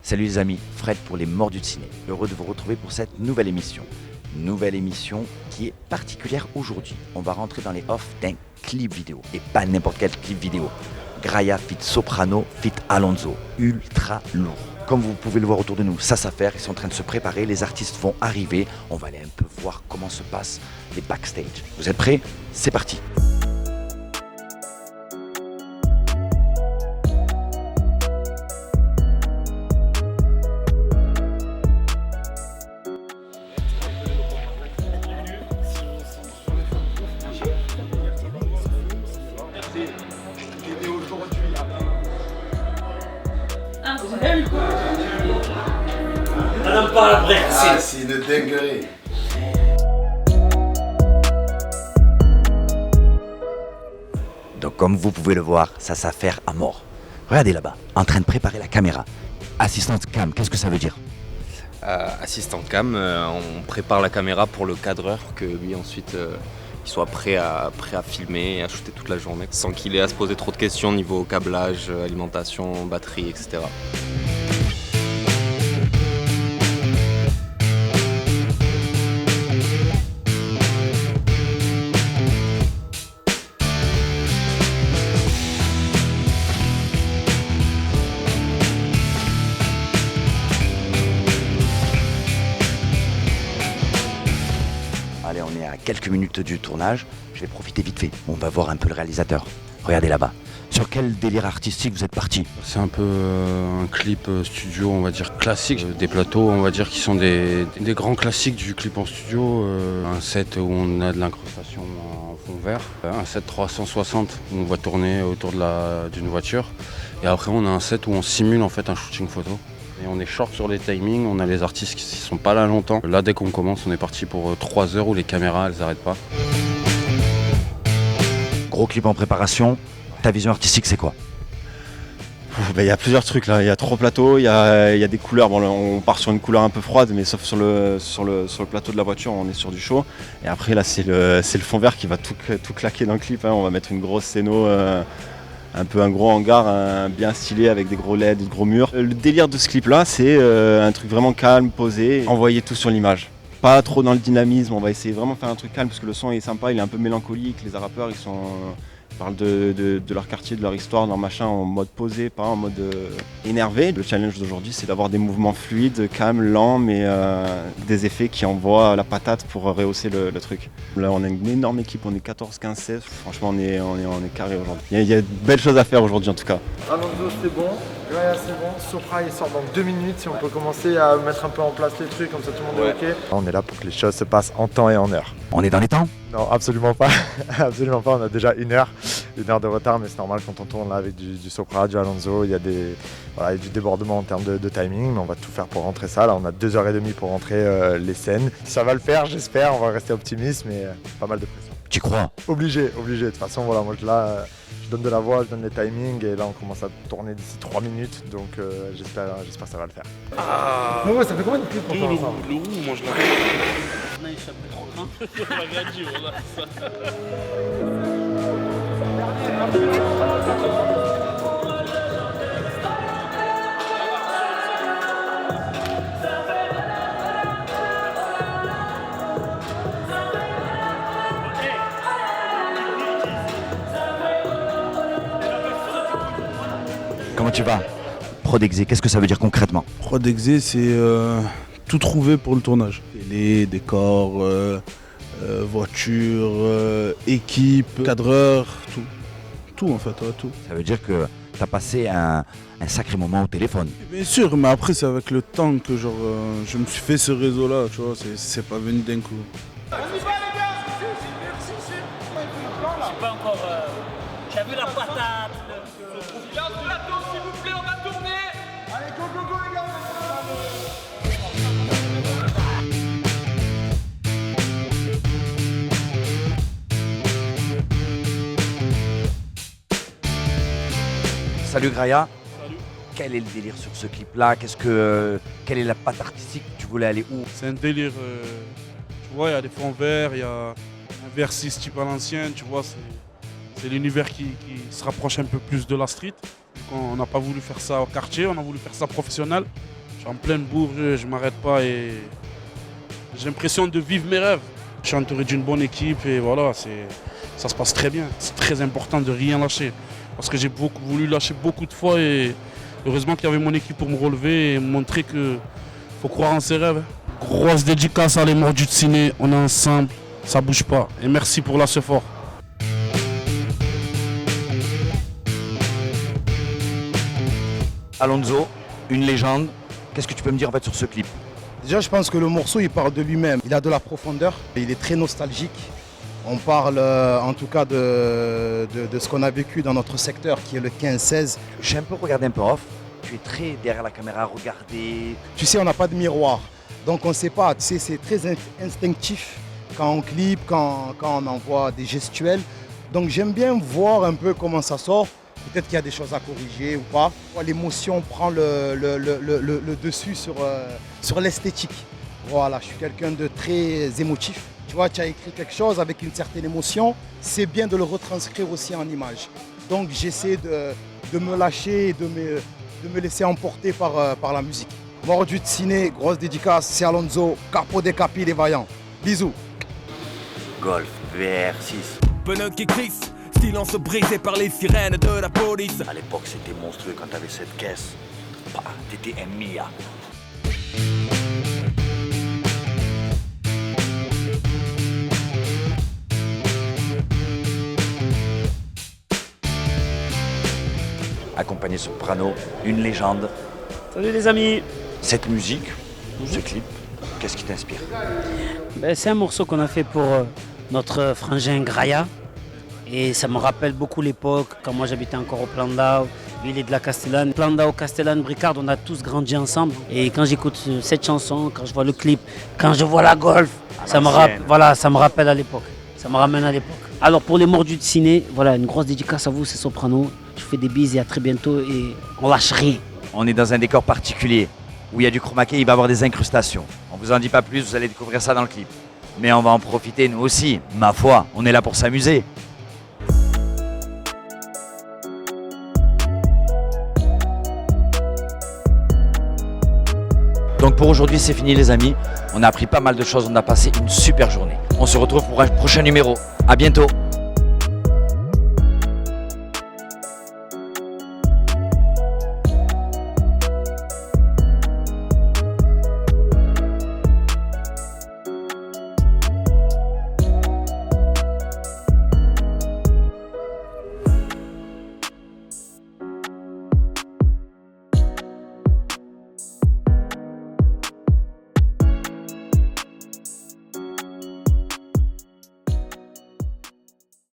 Salut les amis, Fred pour les Mordus de Ciné. Heureux de vous retrouver pour cette nouvelle émission. Nouvelle émission qui est particulière aujourd'hui. On va rentrer dans les offs d'un clip vidéo. Et pas n'importe quel clip vidéo. Graia fit Soprano fit Alonso. Ultra lourd. Comme vous pouvez le voir autour de nous, ça s'affaire, ils sont en train de se préparer, les artistes vont arriver. On va aller un peu voir comment se passent les backstage. Vous êtes prêts? C'est parti. Madame parle après. Ah, c'est une dinguerie. Donc comme vous pouvez le voir, ça s'affaire à mort. Regardez là-bas, en train de préparer la caméra. Assistante cam, qu'est-ce que ça veut dire? Assistant cam, on prépare la caméra pour le cadreur pour que lui ensuite il soit prêt à filmer et à shooter toute la journée sans qu'il ait à se poser trop de questions niveau câblage, alimentation, batterie, etc. Allez, on est à quelques minutes du tournage. Je vais profiter vite fait. On va voir un peu le réalisateur. Regardez là-bas. Sur quel délire artistique vous êtes parti? C'est un peu un clip studio, on va dire classique. Des plateaux, on va dire, qui sont des grands classiques du clip en studio. Un set où on a de l'incrustation en fond vert. Un set 360 où on va tourner autour d'une voiture. Et après, on a un set où on simule en fait un shooting photo. Et on est short sur les timings, on a les artistes qui ne sont pas là longtemps. Là, dès qu'on commence, on est parti pour 3 heures où les caméras, elles n'arrêtent pas. Gros clip en préparation. Ta vision artistique, c'est quoi? Il y a plusieurs trucs là, il y a 3 plateaux, il y a des couleurs. Bon, là, on part sur une couleur un peu froide, mais sauf sur le plateau de la voiture, on est sur du chaud. Et après là, c'est le fond vert qui va tout claquer dans le clip, hein. On va mettre une grosse scéno, un peu un gros hangar bien stylé avec des gros LED, des gros murs. Le délire de ce clip là, c'est un truc vraiment calme, posé, envoyer tout sur l'image. Pas trop dans le dynamisme, on va essayer vraiment de faire un truc calme parce que le son est sympa, il est un peu mélancolique. Les rappeurs, ils parlent de leur quartier, de leur histoire, de leur machin en mode posé, pas en mode énervé. Le challenge d'aujourd'hui, c'est d'avoir des mouvements fluides, calmes, lents, mais des effets qui envoient la patate pour rehausser le truc. Là, on a une énorme équipe, on est 14, 15, 16. Franchement, on est carré aujourd'hui. Il y a de belles choses à faire aujourd'hui en tout cas. Alonso c'est bon, Graia c'est bon, Sopra il sort dans 2 minutes, si on peut commencer à mettre un peu en place les trucs, comme ça tout le monde est ok. On est là pour que les choses se passent en temps et en heure. On est dans les temps? Non, absolument pas. Absolument pas. On a déjà une heure de retard, mais c'est normal quand on tourne là avec du Sopra, du Alonso. Il y a il y a du débordement en termes de timing, mais on va tout faire pour rentrer ça. Là, on a 2h30 pour rentrer les scènes. Ça va le faire, j'espère. On va rester optimiste, mais pas mal de pression. Tu crois? Obligé. De toute façon, voilà, moi là, je donne de la voix, je donne les timings, et là, on commence à tourner d'ici 3 minutes, donc j'espère que ça va le faire. Ouais, ça fait combien de clips qu'on fait ensemble? Comment tu vas? Prodexé, qu'est-ce que ça veut dire concrètement? Prodexé, c'est tout trouver pour le tournage. Télé, décor, voiture, équipe, cadreur, tout. Tout en fait, ouais, tout. Ça veut dire que tu as passé un sacré moment au téléphone. Bien sûr, mais après c'est avec le temps que je me suis fait ce réseau-là, tu vois, c'est pas venu d'un coup. On y va les gars. J'ai pas encore... J'ai vu la patate. Silence plateau s'il vous plaît, on va tourner. Allez, go go go les gars. Salut Graia. Salut. Quel est le délire sur ce clip-là? Quelle est la patte artistique? Tu voulais aller où? C'est un délire, tu vois, il y a des fonds verts, il y a un versis type à l'ancienne, tu vois, c'est l'univers qui se rapproche un peu plus de la street. Donc on n'a pas voulu faire ça au quartier, on a voulu faire ça professionnel. Je suis en pleine bourre, je ne m'arrête pas et j'ai l'impression de vivre mes rêves. Je suis entouré d'une bonne équipe et voilà, ça se passe très bien. C'est très important de rien lâcher parce que j'ai voulu lâcher beaucoup de fois et heureusement qu'il y avait mon équipe pour me relever et me montrer qu'il faut croire en ses rêves. Grosse dédicace à les Mordus de Ciné, on est ensemble, ça bouge pas. Et merci pour l'asse fort. Alonso, une légende. Qu'est-ce que tu peux me dire en fait sur ce clip? Déjà, je pense que le morceau, il parle de lui-même. Il a de la profondeur, il est très nostalgique. On parle en tout cas de ce qu'on a vécu dans notre secteur, qui est le 15-16. J'ai un peu regardé un peu off. Tu es très derrière la caméra à regarder. Tu sais, on n'a pas de miroir. Donc on ne sait pas, tu sais, c'est très instinctif quand on clip, quand on envoie des gestuels. Donc j'aime bien voir un peu comment ça sort. Peut-être qu'il y a des choses à corriger ou pas. L'émotion prend le dessus sur l'esthétique. Voilà, je suis quelqu'un de très émotif. Tu vois, tu as écrit quelque chose avec une certaine émotion, c'est bien de le retranscrire aussi en image. Donc j'essaie de me lâcher et de me laisser emporter par la musique. Mordus de Ciné, grosse dédicace, c'est Alonso, Capo de Capi, les vaillants. Bisous. Golf VR6. Pneu qui crisse, silence brisé par les sirènes de la police. À l'époque, c'était monstrueux quand t'avais cette caisse. Bah, t'étais un Mia. Accompagné soprano, une légende. Salut les amis. Cette musique, ce clip, qu'est-ce qui t'inspire? C'est un morceau qu'on a fait pour notre frangin Graya. Et ça me rappelle beaucoup l'époque, quand moi j'habitais encore au Plandau. Lui il est de la Castellane. Plandau, Castellane, Bricard, on a tous grandi ensemble. Et quand j'écoute cette chanson, quand je vois le clip, quand je vois la Golf, ça me rappelle à l'époque. Ça me ramène à l'époque. Alors pour les Mordus de Ciné, voilà, une grosse dédicace à vous, c'est Soprano. Je vous fais des bises et à très bientôt et on lâche rien. On est dans un décor particulier où il y a du chroma key, il va y avoir des incrustations. On vous en dit pas plus, vous allez découvrir ça dans le clip. Mais on va en profiter nous aussi, ma foi, on est là pour s'amuser. Donc pour aujourd'hui c'est fini les amis, on a appris pas mal de choses, on a passé une super journée. On se retrouve pour un prochain numéro, à bientôt.